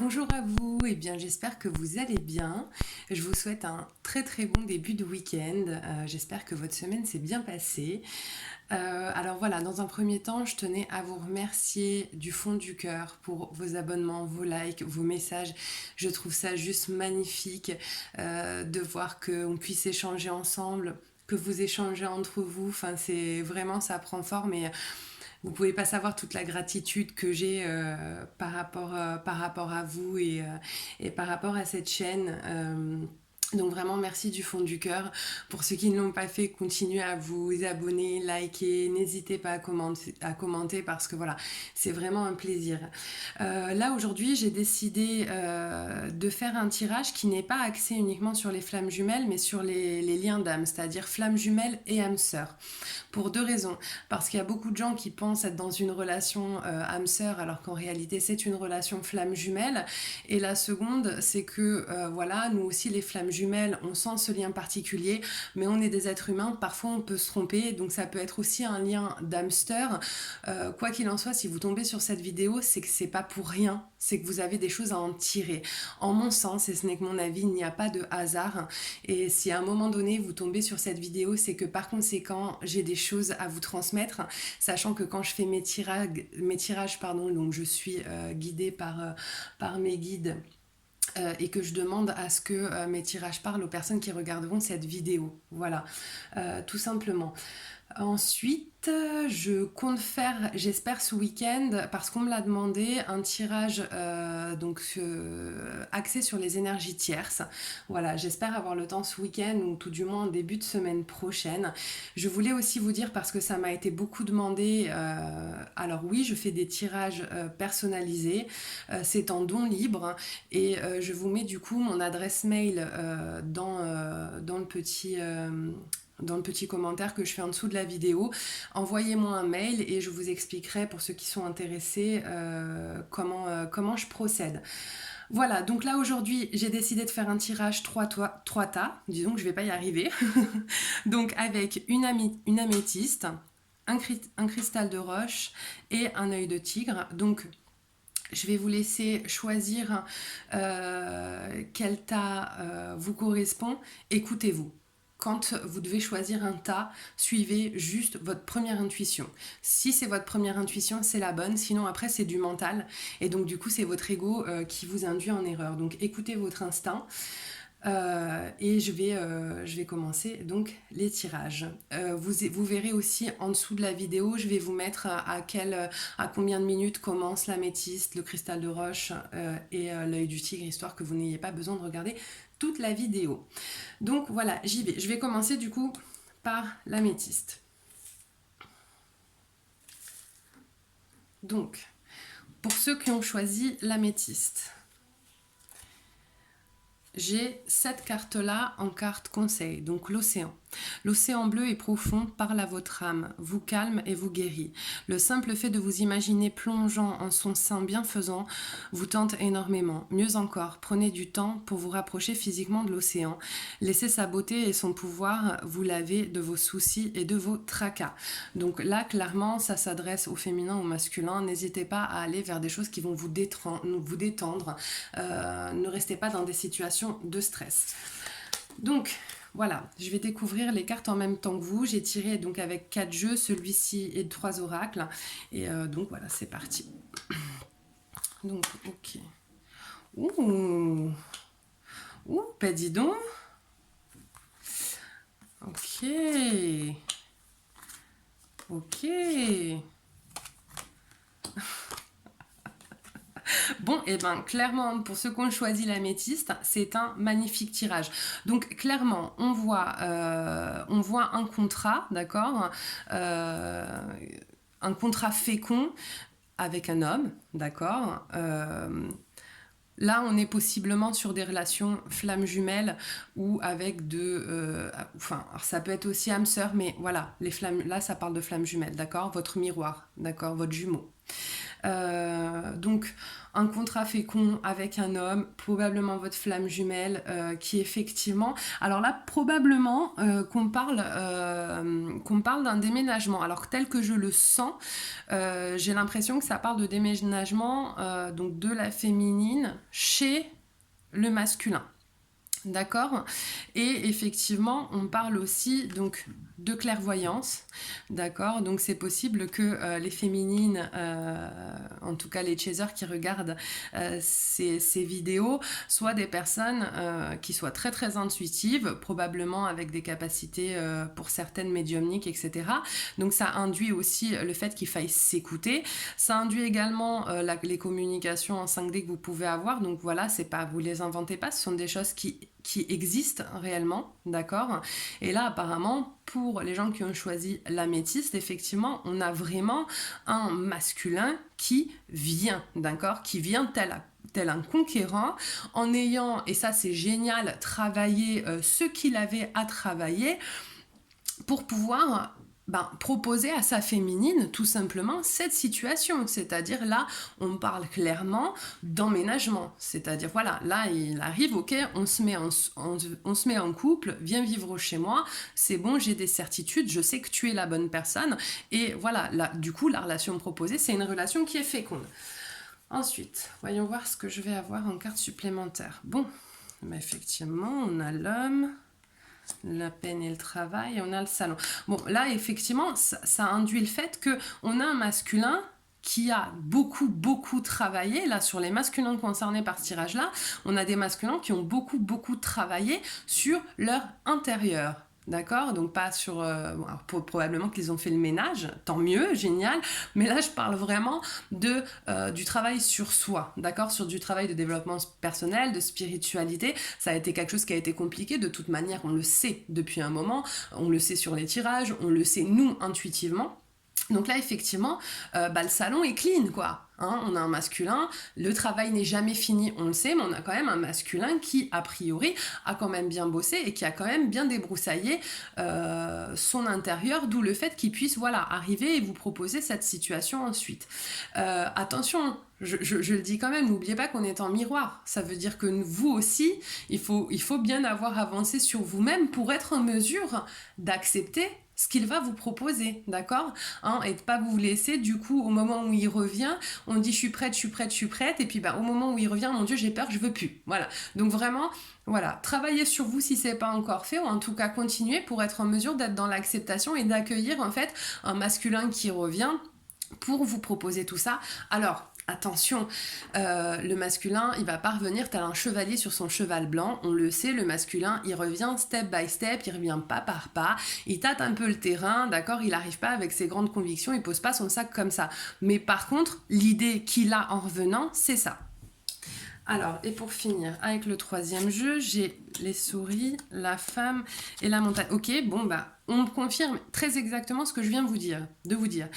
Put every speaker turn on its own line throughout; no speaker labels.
Bonjour à vous, et bien j'espère que vous allez bien. Je vous souhaite un très très bon début de week-end. J'espère que votre semaine s'est bien passée. Alors voilà, dans un premier temps, je tenais à vous remercier du fond du cœur pour vos abonnements, vos likes, vos messages. Je trouve ça juste magnifique de voir qu'on puisse échanger ensemble, que vous échangez entre vous. Enfin, c'est vraiment, ça prend forme et vous pouvez pas savoir toute la gratitude que j'ai par rapport à vous et par rapport à cette chaîne. Donc vraiment merci du fond du cœur. Pour ceux qui ne l'ont pas fait, continuez à vous abonner, liker, n'hésitez pas à commenter parce que voilà, c'est vraiment un plaisir. Là aujourd'hui j'ai décidé de faire un tirage qui n'est pas axé uniquement sur les flammes jumelles mais sur les liens d'âme, c'est-à-dire flammes jumelles et âme sœur. Pour deux raisons. Parce qu'il y a beaucoup de gens qui pensent être dans une relation âme-sœur alors qu'en réalité c'est une relation flamme jumelle. Et la seconde, c'est que voilà, nous aussi les flammes jumelles, on sent ce lien particulier, mais on est des êtres humains, parfois on peut se tromper, donc ça peut être aussi un lien d'âme-sœur. Quoi qu'il en soit, si vous tombez sur cette vidéo, c'est que c'est pas pour rien, c'est que vous avez des choses à en tirer. En mon sens, et ce n'est que mon avis, il n'y a pas de hasard. Et si à un moment donné vous tombez sur cette vidéo, c'est que par conséquent, j'ai des choses à vous transmettre, sachant que quand je fais mes tirages pardon, donc je suis guidée par mes guides et que je demande à ce que mes tirages parlent aux personnes qui regarderont cette vidéo. Voilà, tout simplement. Ensuite, je compte faire, j'espère ce week-end, parce qu'on me l'a demandé, un tirage axé sur les énergies tierces. Voilà, j'espère avoir le temps ce week-end ou tout du moins en début de semaine prochaine. Je voulais aussi vous dire, parce que ça m'a été beaucoup demandé, alors oui, je fais des tirages personnalisés, c'est en don libre et je vous mets du coup mon adresse mail dans le petit dans le petit commentaire que je fais en dessous de la vidéo. Envoyez-moi un mail et je vous expliquerai pour ceux qui sont intéressés comment je procède. Voilà, donc là aujourd'hui j'ai décidé de faire un tirage 3 tas, disons que je vais pas y arriver. Donc avec une améthyste, un cristal de roche et un œil de tigre. Donc je vais vous laisser choisir quel tas vous correspond. Écoutez-vous. Quand vous devez choisir un tas, suivez juste votre première intuition. Si c'est votre première intuition, c'est la bonne. Sinon, après, c'est du mental. Et donc, du coup, c'est votre ego qui vous induit en erreur. Donc, écoutez votre instinct. Et je vais commencer donc les tirages. Vous verrez aussi en dessous de la vidéo, je vais vous mettre à combien de minutes commence l'améthyste, le cristal de roche et l'œil du tigre, histoire que vous n'ayez pas besoin de regarder toute la vidéo. Donc voilà, j'y vais. Je vais commencer du coup par l'améthyste. Donc, pour ceux qui ont choisi l'améthyste, j'ai cette carte-là en carte conseil, donc l'océan. L'océan bleu est profond, parle à votre âme, vous calme et vous guérit. Le simple fait de vous imaginer plongeant en son sein bienfaisant vous tente énormément. Mieux encore, prenez du temps pour vous rapprocher physiquement de l'océan. Laissez sa beauté et son pouvoir vous laver de vos soucis et de vos tracas. Donc là, clairement, ça s'adresse au féminin, au masculin. N'hésitez pas à aller vers des choses qui vont vous détendre. Ne restez pas dans des situations de stress. Donc, voilà, je vais découvrir les cartes en même temps que vous. J'ai tiré donc avec 4 jeux, celui-ci et 3 oracles. Et donc voilà, c'est parti. Donc, ok. Ouh, ouh, bah dis donc. Ok. Ok. Bon, et ben clairement, pour ceux qui ont choisi l'améthyste, c'est un magnifique tirage. Donc clairement, on voit un contrat, d'accord, un contrat fécond avec un homme, d'accord. Là, on est possiblement sur des relations flammes jumelles ou avec enfin, ça peut être aussi âme sœur, mais voilà, les flammes, là, ça parle de flammes jumelles, d'accord. Votre miroir, d'accord, votre jumeau. Donc un contrat fécond avec un homme, probablement votre flamme jumelle, qui effectivement... Alors là, probablement qu'on parle d'un déménagement. Alors tel que je le sens, j'ai l'impression que ça parle de déménagement donc de la féminine chez le masculin. D'accord. Et effectivement, on parle aussi donc de clairvoyance. D'accord. Donc c'est possible que les féminines, en tout cas les chasers qui regardent ces vidéos, soient des personnes qui soient très très intuitives, probablement avec des capacités pour certaines médiumniques, etc. Donc ça induit aussi le fait qu'il faille s'écouter. Ça induit également les communications en 5D que vous pouvez avoir. Donc voilà, c'est pas, vous les inventez pas, ce sont des choses qui existent réellement, d'accord. Et là, apparemment, pour les gens qui ont choisi l'améthyste, effectivement, on a vraiment un masculin qui vient, d'accord, qui vient tel un conquérant, en ayant, et ça c'est génial, travaillé ce qu'il avait à travailler pour pouvoir proposer à sa féminine tout simplement cette situation. C'est-à-dire là, on parle clairement d'emménagement. C'est-à-dire voilà, là il arrive, ok, on se met en couple, viens vivre chez moi, c'est bon, j'ai des certitudes, je sais que tu es la bonne personne. Et voilà, là, du coup, la relation proposée, c'est une relation qui est féconde. Ensuite, voyons voir ce que je vais avoir en carte supplémentaire. Bon, mais effectivement, on a l'homme, la peine et le travail, et on a le salon. Bon, là, effectivement, ça induit le fait qu'on a un masculin qui a beaucoup travaillé. Là, sur les masculins concernés par ce tirage-là, on a des masculins qui ont beaucoup travaillé sur leur intérieur. D'accord. Donc pas sur... probablement qu'ils ont fait le ménage, tant mieux, génial. Mais là, je parle vraiment du travail sur soi, d'accord, sur du travail de développement personnel, de spiritualité. Ça a été quelque chose qui a été compliqué. De toute manière, on le sait depuis un moment. On le sait sur les tirages, on le sait nous, intuitivement. Donc là, effectivement, le salon est clean, quoi. Hein, on a un masculin, le travail n'est jamais fini, on le sait, mais on a quand même un masculin qui, a priori, a quand même bien bossé et qui a quand même bien débroussaillé son intérieur, d'où le fait qu'il puisse arriver et vous proposer cette situation ensuite. Attention, je le dis quand même, n'oubliez pas qu'on est en miroir. Ça veut dire que vous aussi, il faut bien avoir avancé sur vous-même pour être en mesure d'accepter ce qu'il va vous proposer, d'accord, hein, et de pas vous laisser, du coup, au moment où il revient, on dit je suis prête, et puis au moment où il revient, mon Dieu, j'ai peur, je veux plus. Voilà. Donc vraiment, voilà, travaillez sur vous si c'est pas encore fait, ou en tout cas continuez pour être en mesure d'être dans l'acceptation et d'accueillir en fait un masculin qui revient pour vous proposer tout ça. Alors, attention, le masculin, il va pas revenir tel un chevalier sur son cheval blanc. On le sait, le masculin, il revient step by step, il revient pas par pas, il tâte un peu le terrain, d'accord, il n'arrive pas avec ses grandes convictions, il pose pas son sac comme ça. Mais par contre, l'idée qu'il a en revenant, c'est ça. Alors, et pour finir, avec le troisième jeu, j'ai les souris, la femme et la montagne. Ok, bon, on me confirme très exactement ce que je viens de vous dire.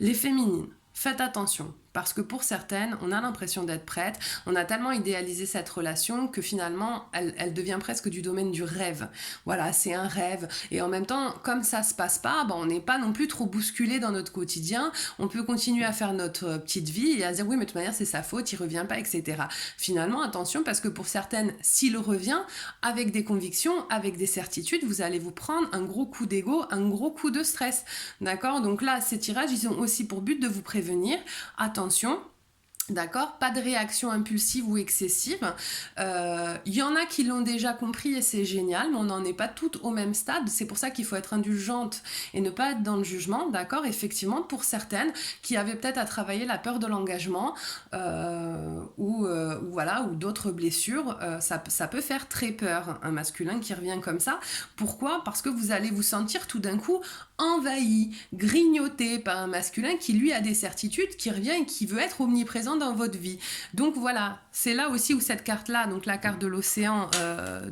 Les féminines, faites attention. Parce que pour certaines, on a l'impression d'être prête, on a tellement idéalisé cette relation que finalement, elle devient presque du domaine du rêve. Voilà, c'est un rêve. Et en même temps, comme ça se passe pas, on n'est pas non plus trop bousculé dans notre quotidien. On peut continuer à faire notre petite vie et à dire oui, mais de toute manière, c'est sa faute, il revient pas, etc. Finalement, attention, parce que pour certaines, s'il revient, avec des convictions, avec des certitudes, vous allez vous prendre un gros coup d'ego, un gros coup de stress. D'accord? Donc là, ces tirages, ils ont aussi pour but de vous prévenir. Attention, d'accord, pas de réaction impulsive ou excessive. Il y en a qui l'ont déjà compris et c'est génial, mais on n'en est pas toutes au même stade. C'est pour ça qu'il faut être indulgente et ne pas être dans le jugement, d'accord. Effectivement, pour certaines qui avaient peut-être à travailler la peur de l'engagement ou d'autres blessures, ça peut faire très peur, un masculin qui revient comme ça. Pourquoi ? Parce que vous allez vous sentir tout d'un coup envahi, grignoté par un masculin qui lui a des certitudes, qui revient et qui veut être omniprésent dans votre vie. Donc voilà, c'est là aussi où cette carte-là, donc la carte de l'océan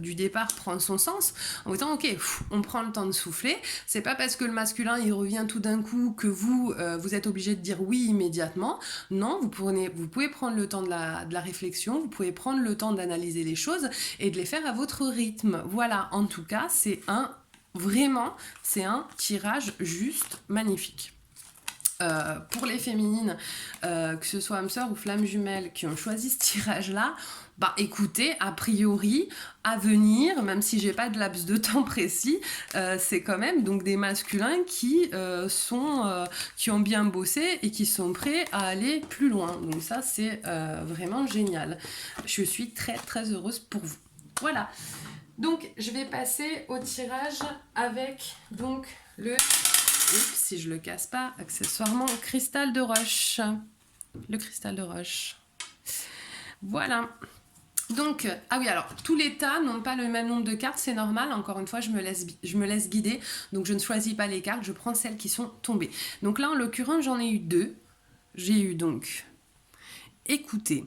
du départ, prend son sens, en disant ok, on prend le temps de souffler. C'est pas parce que le masculin il revient tout d'un coup que vous êtes obligé de dire oui immédiatement. Non, vous pouvez prendre le temps de la réflexion, vous pouvez prendre le temps d'analyser les choses et de les faire à votre rythme. Voilà, en tout cas, c'est un tirage juste magnifique. pour les féminines, que ce soit âme sœur ou flamme jumelle, qui ont choisi ce tirage-là, bah écoutez, a priori, à venir, même si j'ai pas de laps de temps précis, c'est quand même donc des masculins qui ont bien bossé et qui sont prêts à aller plus loin. Donc ça, c'est vraiment génial. Je suis très très heureuse pour vous. Voilà. Donc je vais passer au tirage avec donc le... Oups, si je le casse pas, accessoirement, cristal de roche. Le cristal de roche. Voilà. Donc, ah oui, alors, tous les tas n'ont pas le même nombre de cartes, c'est normal. Encore une fois, je me laisse guider. Donc, je ne choisis pas les cartes, je prends celles qui sont tombées. Donc là, en l'occurrence, j'en ai eu 2. J'ai eu donc, écoutez.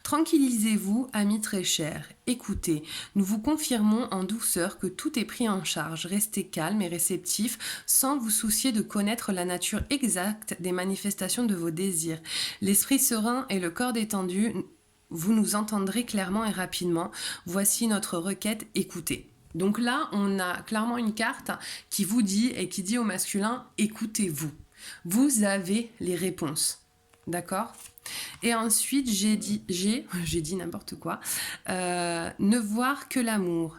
Tranquillisez-vous, amis très chers. Écoutez, nous vous confirmons en douceur que tout est pris en charge. Restez calme et réceptif sans vous soucier de connaître la nature exacte des manifestations de vos désirs. L'esprit serein et le corps détendu, vous nous entendrez clairement et rapidement. Voici notre requête, écoutez. Donc là, on a clairement une carte qui vous dit et qui dit au masculin, écoutez-vous. Vous avez les réponses. D'accord ? Et ensuite, j'ai dit n'importe quoi, ne voir que l'amour.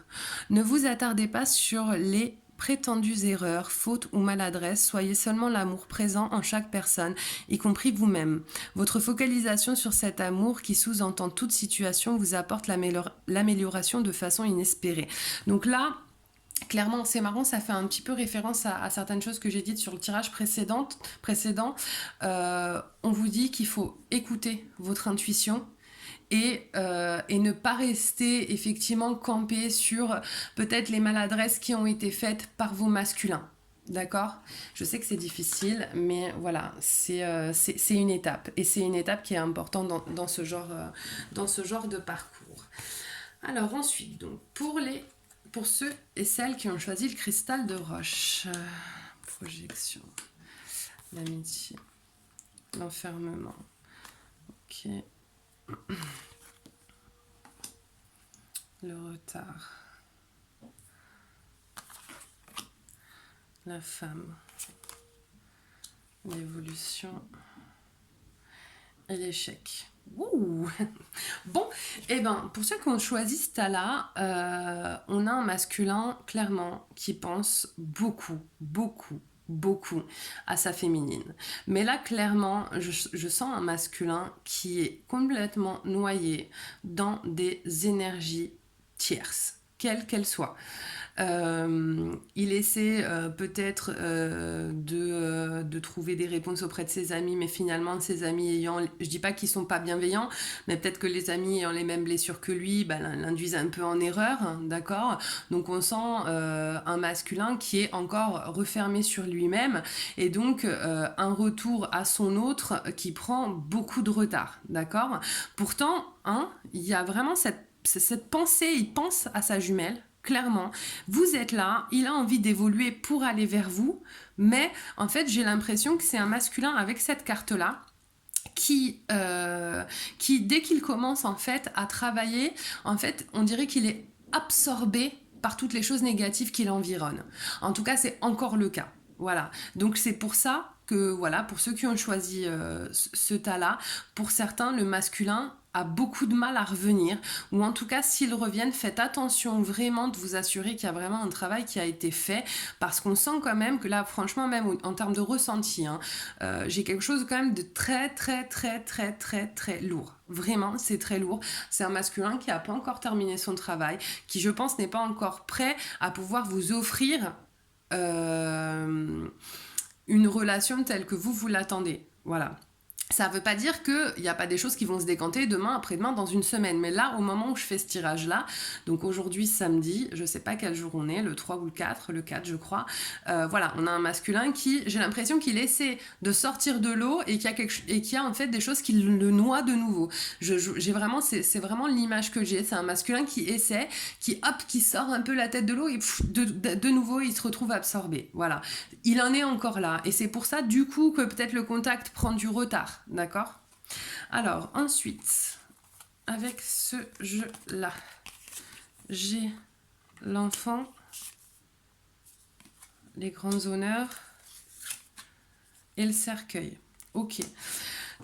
Ne vous attardez pas sur les prétendues erreurs, fautes ou maladresses, soyez seulement l'amour présent en chaque personne, y compris vous-même. Votre focalisation sur cet amour qui sous-entend toute situation vous apporte l'amélioration de façon inespérée. Donc là, clairement, c'est marrant, ça fait un petit peu référence à certaines choses que j'ai dites sur le tirage précédent. On vous dit qu'il faut écouter votre intuition et ne pas rester effectivement campé sur peut-être les maladresses qui ont été faites par vos masculins. D'accord ? Je sais que c'est difficile, mais voilà, c'est une étape. Et c'est une étape qui est importante dans ce genre de parcours. Alors ensuite, donc, pour ceux et celles qui ont choisi le cristal de roche, projection, l'amitié, l'enfermement, ok, le retard, la femme, l'évolution et l'échec. Ouh. Bon, et ben pour ceux qui ont choisi ce tas-là, on a un masculin clairement qui pense beaucoup à sa féminine. Mais là, clairement, je sens un masculin qui est complètement noyé dans des énergies tierces, quelles qu'elles soient. Il essaie peut-être de trouver des réponses auprès de ses amis, mais finalement ses amis ayant, je dis pas qu'ils sont pas bienveillants, mais peut-être que les amis ayant les mêmes blessures que lui, l'induisent un peu en erreur, hein, d'accord. Donc on sent un masculin qui est encore refermé sur lui-même et donc un retour à son autre qui prend beaucoup de retard, d'accord. Pourtant, hein, il y a vraiment cette pensée, il pense à sa jumelle. Clairement, vous êtes là, il a envie d'évoluer pour aller vers vous, mais en fait, j'ai l'impression que c'est un masculin avec cette carte-là qui dès qu'il commence en fait à travailler, en fait, on dirait qu'il est absorbé par toutes les choses négatives qui l'environnent. En tout cas, c'est encore le cas. Voilà. Donc c'est pour ça que voilà, pour ceux qui ont choisi ce tas-là, pour certains, le masculin a beaucoup de mal à revenir, ou en tout cas s'ils reviennent, faites attention vraiment de vous assurer qu'il y a vraiment un travail qui a été fait, parce qu'on sent quand même que là franchement même en termes de ressenti, hein, j'ai quelque chose quand même de très très très très très très lourd. Vraiment, c'est très lourd. C'est un masculin qui n'a pas encore terminé son travail, qui je pense n'est pas encore prêt à pouvoir vous offrir une relation telle que vous l'attendez. Voilà. Ça ne veut pas dire qu'il n'y a pas des choses qui vont se décanter demain, après-demain, dans une semaine. Mais là, au moment où je fais ce tirage-là, donc aujourd'hui, samedi, je ne sais pas quel jour on est, le 3 ou le 4 je crois, voilà, on a un masculin qui, j'ai l'impression qu'il essaie de sortir de l'eau et qu'il y a en fait des choses qui le noient de nouveau. J'ai vraiment, c'est vraiment l'image que j'ai. C'est un masculin qui essaie, qui sort un peu la tête de l'eau et de nouveau, il se retrouve absorbé. Voilà. Il en est encore là. Et c'est pour ça, du coup, que peut-être le contact prend du retard. D'accord ? Alors, ensuite, avec ce jeu-là, j'ai l'enfant, les grands honneurs et le cercueil. Ok.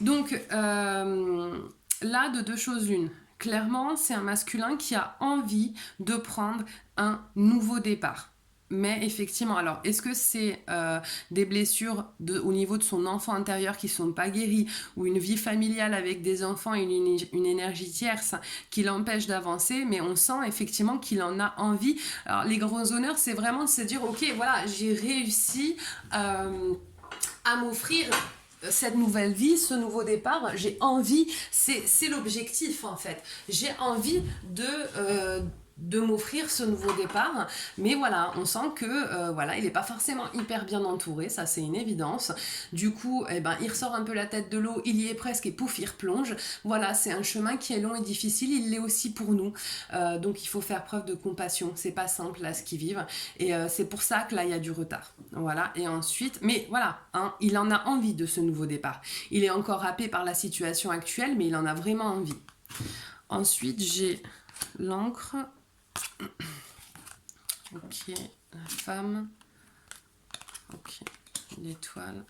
Donc là, de deux choses l'une. Clairement, c'est un masculin qui a envie de prendre un nouveau départ. Mais effectivement, alors, est-ce que c'est des blessures au niveau de son enfant intérieur qui ne sont pas guéries, ou une vie familiale avec des enfants et une énergie tierce qui l'empêche d'avancer? Mais on sent effectivement qu'il en a envie. Alors, les grands honneurs, c'est vraiment de se dire, ok, voilà, j'ai réussi à m'offrir cette nouvelle vie, ce nouveau départ, j'ai envie, c'est l'objectif en fait. J'ai envie de m'offrir ce nouveau départ, mais voilà, on sent que voilà, il n'est pas forcément hyper bien entouré, ça c'est une évidence. Du coup, eh ben, il ressort un peu la tête de l'eau, il y est presque et pouf, il replonge. Voilà, c'est un chemin qui est long et difficile, il l'est aussi pour nous. Donc il faut faire preuve de compassion, c'est pas simple là ce qu'ils vivent, et c'est pour ça que là il y a du retard. Voilà, et ensuite, mais voilà, hein, il en a envie de ce nouveau départ. Il est encore happé par la situation actuelle, mais il en a vraiment envie. Ensuite, j'ai l'encre. Ok, la femme. Ok, l'étoile.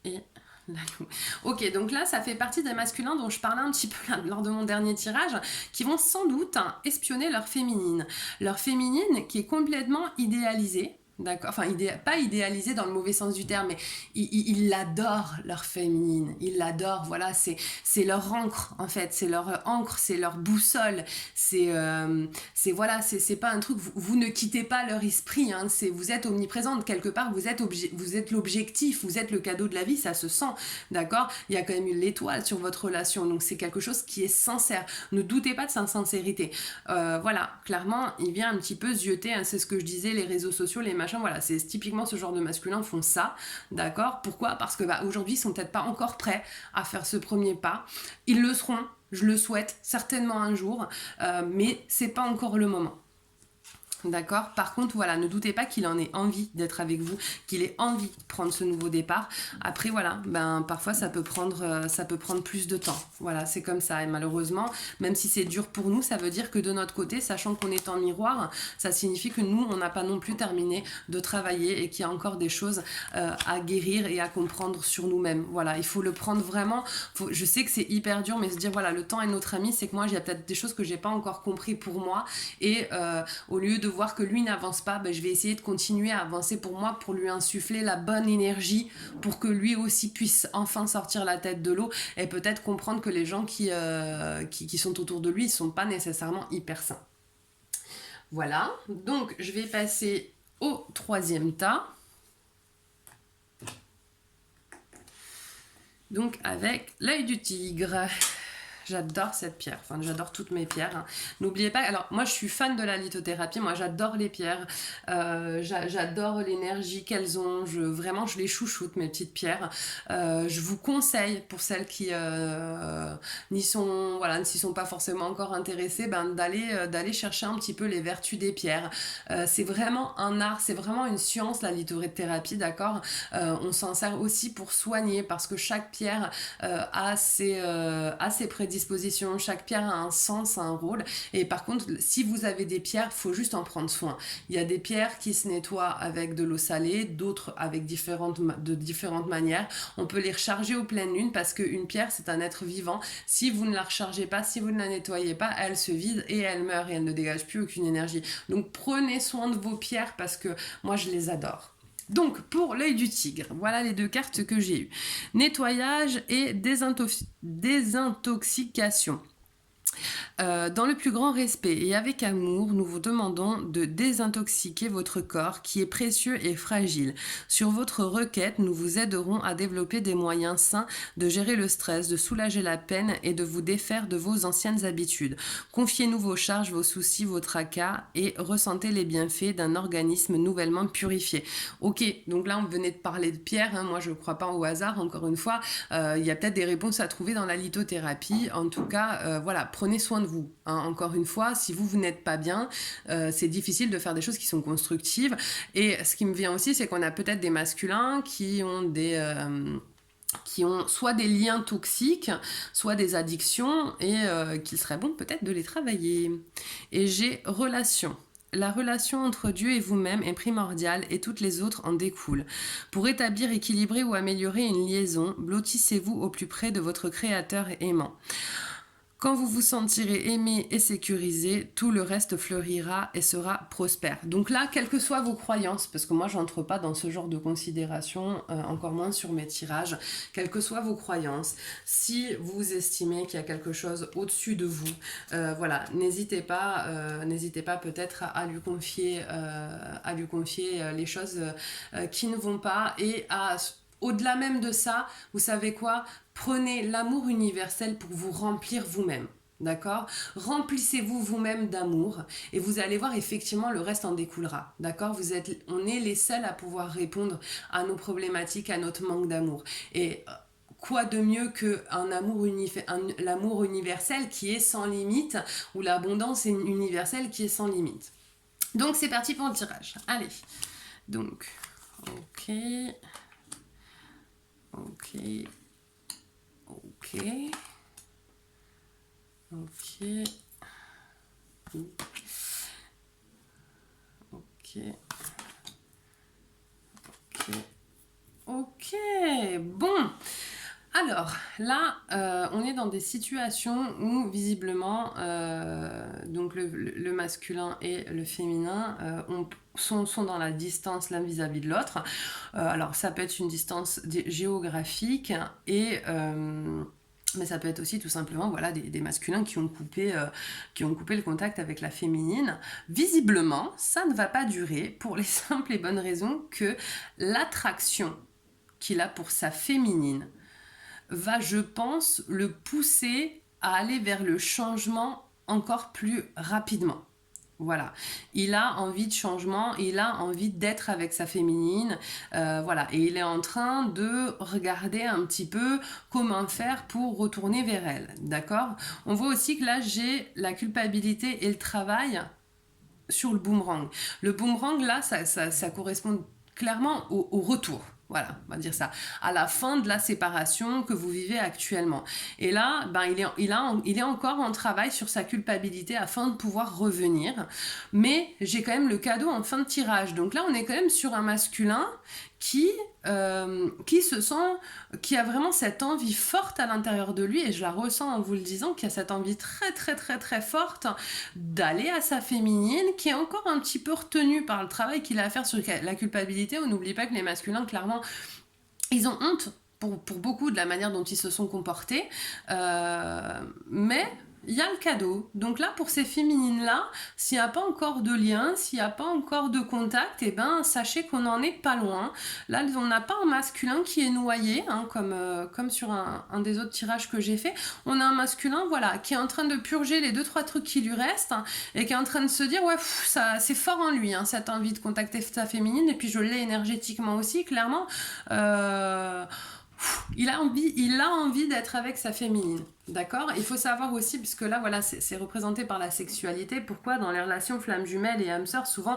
Et la loup. Ok, donc là, ça fait partie des masculins dont je parlais un petit peu lors de mon dernier tirage, qui vont sans doute espionner leur féminine. Leur féminine qui est complètement idéalisée. D'accord, enfin pas idéalisée dans le mauvais sens du terme, mais ils l'adorent leur féminine, ils l'adorent, voilà, c'est leur encre en fait, c'est leur encre, c'est leur boussole, c'est voilà, c'est pas un truc, vous ne quittez pas leur esprit, hein, vous êtes omniprésente quelque part, vous êtes l'objectif, vous êtes le cadeau de la vie, ça se sent, d'accord, il y a quand même eu l'étoile sur votre relation, donc c'est quelque chose qui est sincère, ne doutez pas de sa sincérité, voilà, clairement, il vient un petit peu zioter, hein, c'est ce que je disais, les réseaux sociaux, les machins, voilà, c'est typiquement ce genre de masculins font ça, d'accord? Pourquoi? Parce que aujourd'hui, ils sont peut-être pas encore prêts à faire ce premier pas. Ils le seront, je le souhaite, certainement un jour, mais c'est pas encore le moment. D'accord. Par contre, voilà, ne doutez pas qu'il en ait envie d'être avec vous, qu'il ait envie de prendre ce nouveau départ. Après, voilà, ben parfois ça peut prendre plus de temps. Voilà, c'est comme ça. Et malheureusement, même si c'est dur pour nous, ça veut dire que de notre côté, sachant qu'on est en miroir, ça signifie que nous, on n'a pas non plus terminé de travailler et qu'il y a encore des choses à guérir et à comprendre sur nous-mêmes. Voilà, il faut le prendre vraiment. Je sais que c'est hyper dur, mais se dire voilà, le temps est notre ami. C'est que moi, il y a peut-être des choses que j'ai pas encore compris pour moi et au lieu de voir que lui n'avance pas, ben, je vais essayer de continuer à avancer pour moi, pour lui insuffler la bonne énergie, pour que lui aussi puisse enfin sortir la tête de l'eau et peut-être comprendre que les gens qui sont autour de lui ne sont pas nécessairement hyper sains. Voilà, donc je vais passer au troisième tas. Donc avec l'œil du tigre. J'adore cette pierre, enfin j'adore toutes mes pierres. N'oubliez pas, alors moi je suis fan de la lithothérapie, moi j'adore les pierres, j'adore l'énergie qu'elles ont, vraiment je les chouchoute mes petites pierres. Je vous conseille pour celles qui ne s'y sont pas forcément encore intéressées, ben, d'aller chercher un petit peu les vertus des pierres. C'est vraiment un art, c'est vraiment une science la lithothérapie, d'accord. On s'en sert aussi pour soigner parce que chaque pierre a ses prédispositions. Chaque pierre a un sens, a un rôle. Et par contre, si vous avez des pierres, il faut juste en prendre soin. Il y a des pierres qui se nettoient avec de l'eau salée, d'autres avec de différentes manières. On peut les recharger aux pleines lunes parce qu'une pierre, c'est un être vivant. Si vous ne la rechargez pas, si vous ne la nettoyez pas, elle se vide et elle meurt et elle ne dégage plus aucune énergie. Donc prenez soin de vos pierres parce que moi, je les adore. Donc, pour l'œil du tigre, voilà les deux cartes que j'ai eues. Nettoyage et désintoxication. Dans le plus grand respect et avec amour, nous vous demandons de désintoxiquer votre corps qui est précieux et fragile. Sur votre requête, nous vous aiderons à développer des moyens sains de gérer le stress, de soulager la peine et de vous défaire de vos anciennes habitudes. Confiez-nous vos charges, vos soucis, vos tracas et ressentez les bienfaits d'un organisme nouvellement purifié. Ok, donc là on venait de parler de pierre, hein, moi je ne crois pas au hasard, encore une fois, il y a peut-être des réponses à trouver dans la lithothérapie. En tout cas, voilà, prenez soin de vous. Hein. Encore une fois, si vous n'êtes pas bien, c'est difficile de faire des choses qui sont constructives. Et ce qui me vient aussi, c'est qu'on a peut-être des masculins qui ont soit des liens toxiques, soit des addictions, et qu'il serait bon peut-être de les travailler. Et j'ai relation. la relation entre Dieu et vous-même est primordiale et toutes les autres en découlent. Pour établir, équilibrer ou améliorer une liaison, blottissez-vous au plus près de votre Créateur aimant. Quand vous vous sentirez aimé et sécurisé, tout le reste fleurira et sera prospère. Donc là, quelles que soient vos croyances, parce que moi, je n'entre pas dans ce genre de considération, encore moins sur mes tirages, quelles que soient vos croyances, si vous estimez qu'il y a quelque chose au-dessus de vous, voilà, n'hésitez pas peut-être à lui confier les choses qui ne vont pas et à au-delà même de ça, vous savez quoi? Prenez l'amour universel pour vous remplir vous-même. D'accord? Remplissez-vous vous-même d'amour et vous allez voir effectivement le reste en découlera. D'accord? On est les seuls à pouvoir répondre à nos problématiques, à notre manque d'amour. Et quoi de mieux que l'amour universel qui est sans limite ou l'abondance universelle qui est sans limite. Donc c'est parti pour le tirage. Allez. Donc, ok. Ok. Ok. Ok. Ok. Ok. Bon. Alors, là, on est dans des situations où, visiblement, donc le masculin et le féminin sont dans la distance l'un vis-à-vis de l'autre. Alors, ça peut être une distance géographique mais ça peut être aussi tout simplement voilà, des masculins qui ont coupé le contact avec la féminine. Visiblement, ça ne va pas durer pour les simples et bonnes raisons que l'attraction qu'il a pour sa féminine va, je pense, le pousser à aller vers le changement encore plus rapidement. Voilà, il a envie de changement, il a envie d'être avec sa féminine, voilà, et il est en train de regarder un petit peu comment faire pour retourner vers elle, d'accord? On voit aussi que là, j'ai la culpabilité et le travail sur le boomerang. Le boomerang, là, ça correspond clairement au retour. Voilà, on va dire ça. À la fin de la séparation que vous vivez actuellement. Et là, ben, il est encore en travail sur sa culpabilité afin de pouvoir revenir. Mais j'ai quand même le cadeau en fin de tirage. Donc là, on est quand même sur un masculin qui a vraiment cette envie forte à l'intérieur de lui, et je la ressens en vous le disant, qui a cette envie très très très très forte d'aller à sa féminine, qui est encore un petit peu retenue par le travail qu'il a à faire sur la culpabilité. On n'oublie pas que les masculins, clairement, ils ont honte pour beaucoup de la manière dont ils se sont comportés, mais il y a le cadeau. Donc là, pour ces féminines-là, s'il n'y a pas encore de lien, s'il n'y a pas encore de contact, eh ben, sachez qu'on n'en est pas loin. Là, on n'a pas un masculin qui est noyé, hein, comme sur un des autres tirages que j'ai fait. On a un masculin, voilà, qui est en train de purger les 2-3 trucs qui lui restent, hein, et qui est en train de se dire, ouais, ça, c'est fort en lui, hein, cette envie de contacter sa féminine, et puis je l'ai énergétiquement aussi, clairement. Il a envie d'être avec sa féminine, d'accord? Il faut savoir aussi, puisque là, voilà, c'est représenté par la sexualité, pourquoi dans les relations flammes jumelles et âmes sœurs, souvent,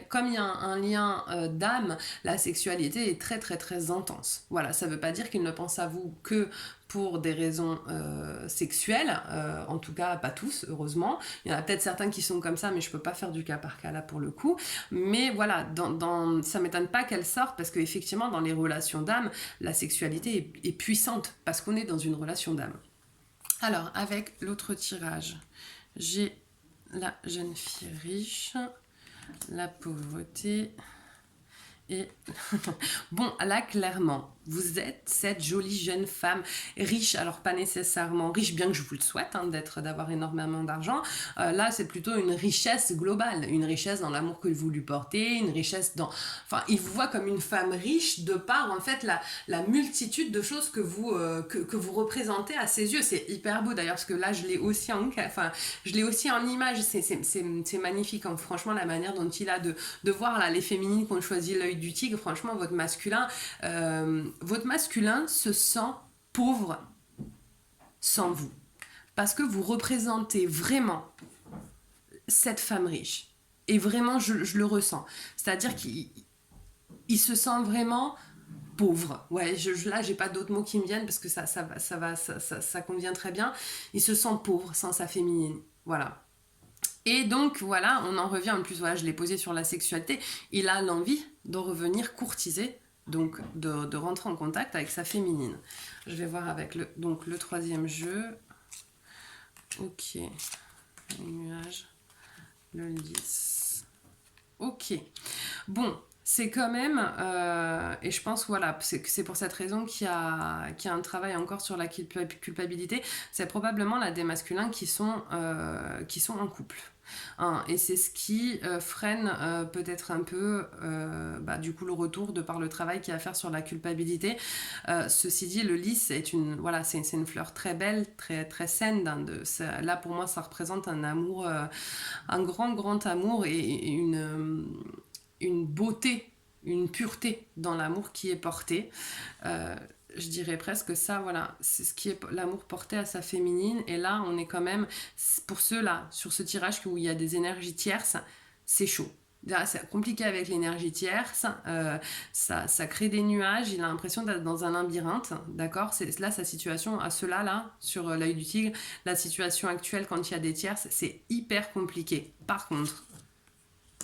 comme il y a un lien d'âme, la sexualité est très, très, très intense. Voilà, ça ne veut pas dire qu'il ne pense à vous que pour des raisons sexuelles, en tout cas pas tous, heureusement. Il y en a peut-être certains qui sont comme ça, mais je peux pas faire du cas par cas là pour le coup. Mais voilà, ça m'étonne pas qu'elle sorte, parce qu'effectivement dans les relations d'âme, la sexualité est puissante, parce qu'on est dans une relation d'âme. Alors, avec l'autre tirage, j'ai la jeune fille riche, la pauvreté et... Bon, là, clairement, vous êtes cette jolie jeune femme riche, alors pas nécessairement riche, bien que je vous le souhaite, hein, d'avoir énormément d'argent. Là, c'est plutôt une richesse globale, une richesse dans l'amour que vous lui portez, une richesse dans... Enfin, il vous voit comme une femme riche de par, en fait, la multitude de choses que vous représentez à ses yeux. C'est hyper beau, d'ailleurs, parce que là, je l'ai aussi en image. C'est magnifique, hein. Franchement, la manière dont il a de voir là, les féminines qui ont choisi l'œil du tigre. Franchement, votre masculin se sent pauvre sans vous, parce que vous représentez vraiment cette femme riche, et vraiment je le ressens, c'est-à-dire qu'il se sent vraiment pauvre. Ouais, là j'ai pas d'autres mots qui me viennent, parce que ça convient très bien. Il se sent pauvre sans sa féminine, voilà. Et donc voilà, on en revient, en plus voilà, je l'ai posé sur la sexualité, il a l'envie de revenir courtiser, donc de rentrer en contact avec sa féminine. Je vais voir avec le troisième jeu. Ok, le nuage, le lys. Ok, bon, c'est quand même, et je pense voilà, c'est pour cette raison qu'il y a un travail encore sur la culpabilité, c'est probablement la des masculins qui sont en couple. Hein, et c'est ce qui freine peut-être un peu du coup le retour de par le travail qu'il y a à faire sur la culpabilité. Ceci dit, le lys est voilà, c'est une fleur très belle, très, très saine. Là pour moi ça représente un amour, un grand amour et une beauté, une pureté dans l'amour qui est porté. Euh, je dirais presque ça, voilà, c'est ce qui est l'amour porté à sa féminine. Et là, on est quand même, pour ceux-là, sur ce tirage où il y a des énergies tierces, c'est chaud. C'est compliqué avec l'énergie tierce, ça crée des nuages, il a l'impression d'être dans un labyrinthe, d'accord. C'est là sa situation à cela là, sur l'œil du tigre, la situation actuelle quand il y a des tierces, c'est hyper compliqué. Par contre,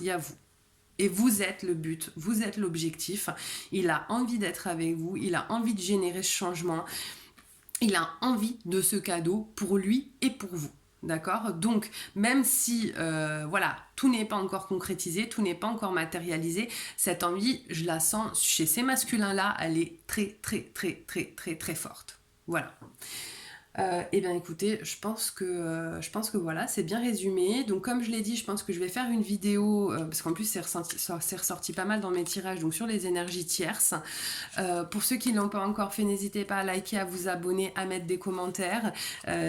il y a vous. Et vous êtes le but, vous êtes l'objectif. Il a envie d'être avec vous, il a envie de générer ce changement, il a envie de ce cadeau pour lui et pour vous. D'accord. Donc, même si, voilà, tout n'est pas encore concrétisé, tout n'est pas encore matérialisé, cette envie, je la sens chez ces masculins-là, elle est très, très, très, très, très, très forte. Voilà. Eh bien écoutez, je pense que voilà, c'est bien résumé. Donc comme je l'ai dit, je pense que je vais faire une vidéo, parce qu'en plus c'est ressorti pas mal dans mes tirages, donc sur les énergies tierces. Pour ceux qui ne l'ont pas encore fait, n'hésitez pas à liker, à vous abonner, à mettre des commentaires.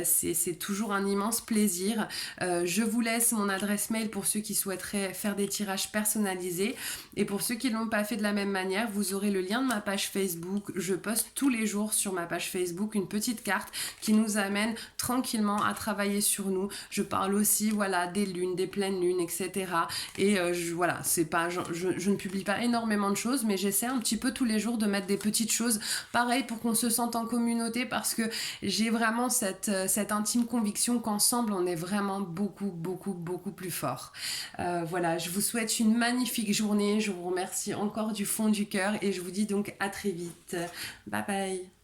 C'est toujours un immense plaisir. Je vous laisse mon adresse mail pour ceux qui souhaiteraient faire des tirages personnalisés. Et pour ceux qui ne l'ont pas fait de la même manière, vous aurez le lien de ma page Facebook. Je poste tous les jours sur ma page Facebook une petite carte qui nous amène tranquillement à travailler sur nous. Je parle aussi voilà, des lunes, des pleines lunes, etc. Et voilà, c'est pas, je ne publie pas énormément de choses, mais j'essaie un petit peu tous les jours de mettre des petites choses, pareil pour qu'on se sente en communauté, parce que j'ai vraiment cette intime conviction qu'ensemble on est vraiment beaucoup plus fort. Voilà, je vous souhaite une magnifique journée, je vous remercie encore du fond du cœur et je vous dis donc à très vite. Bye bye.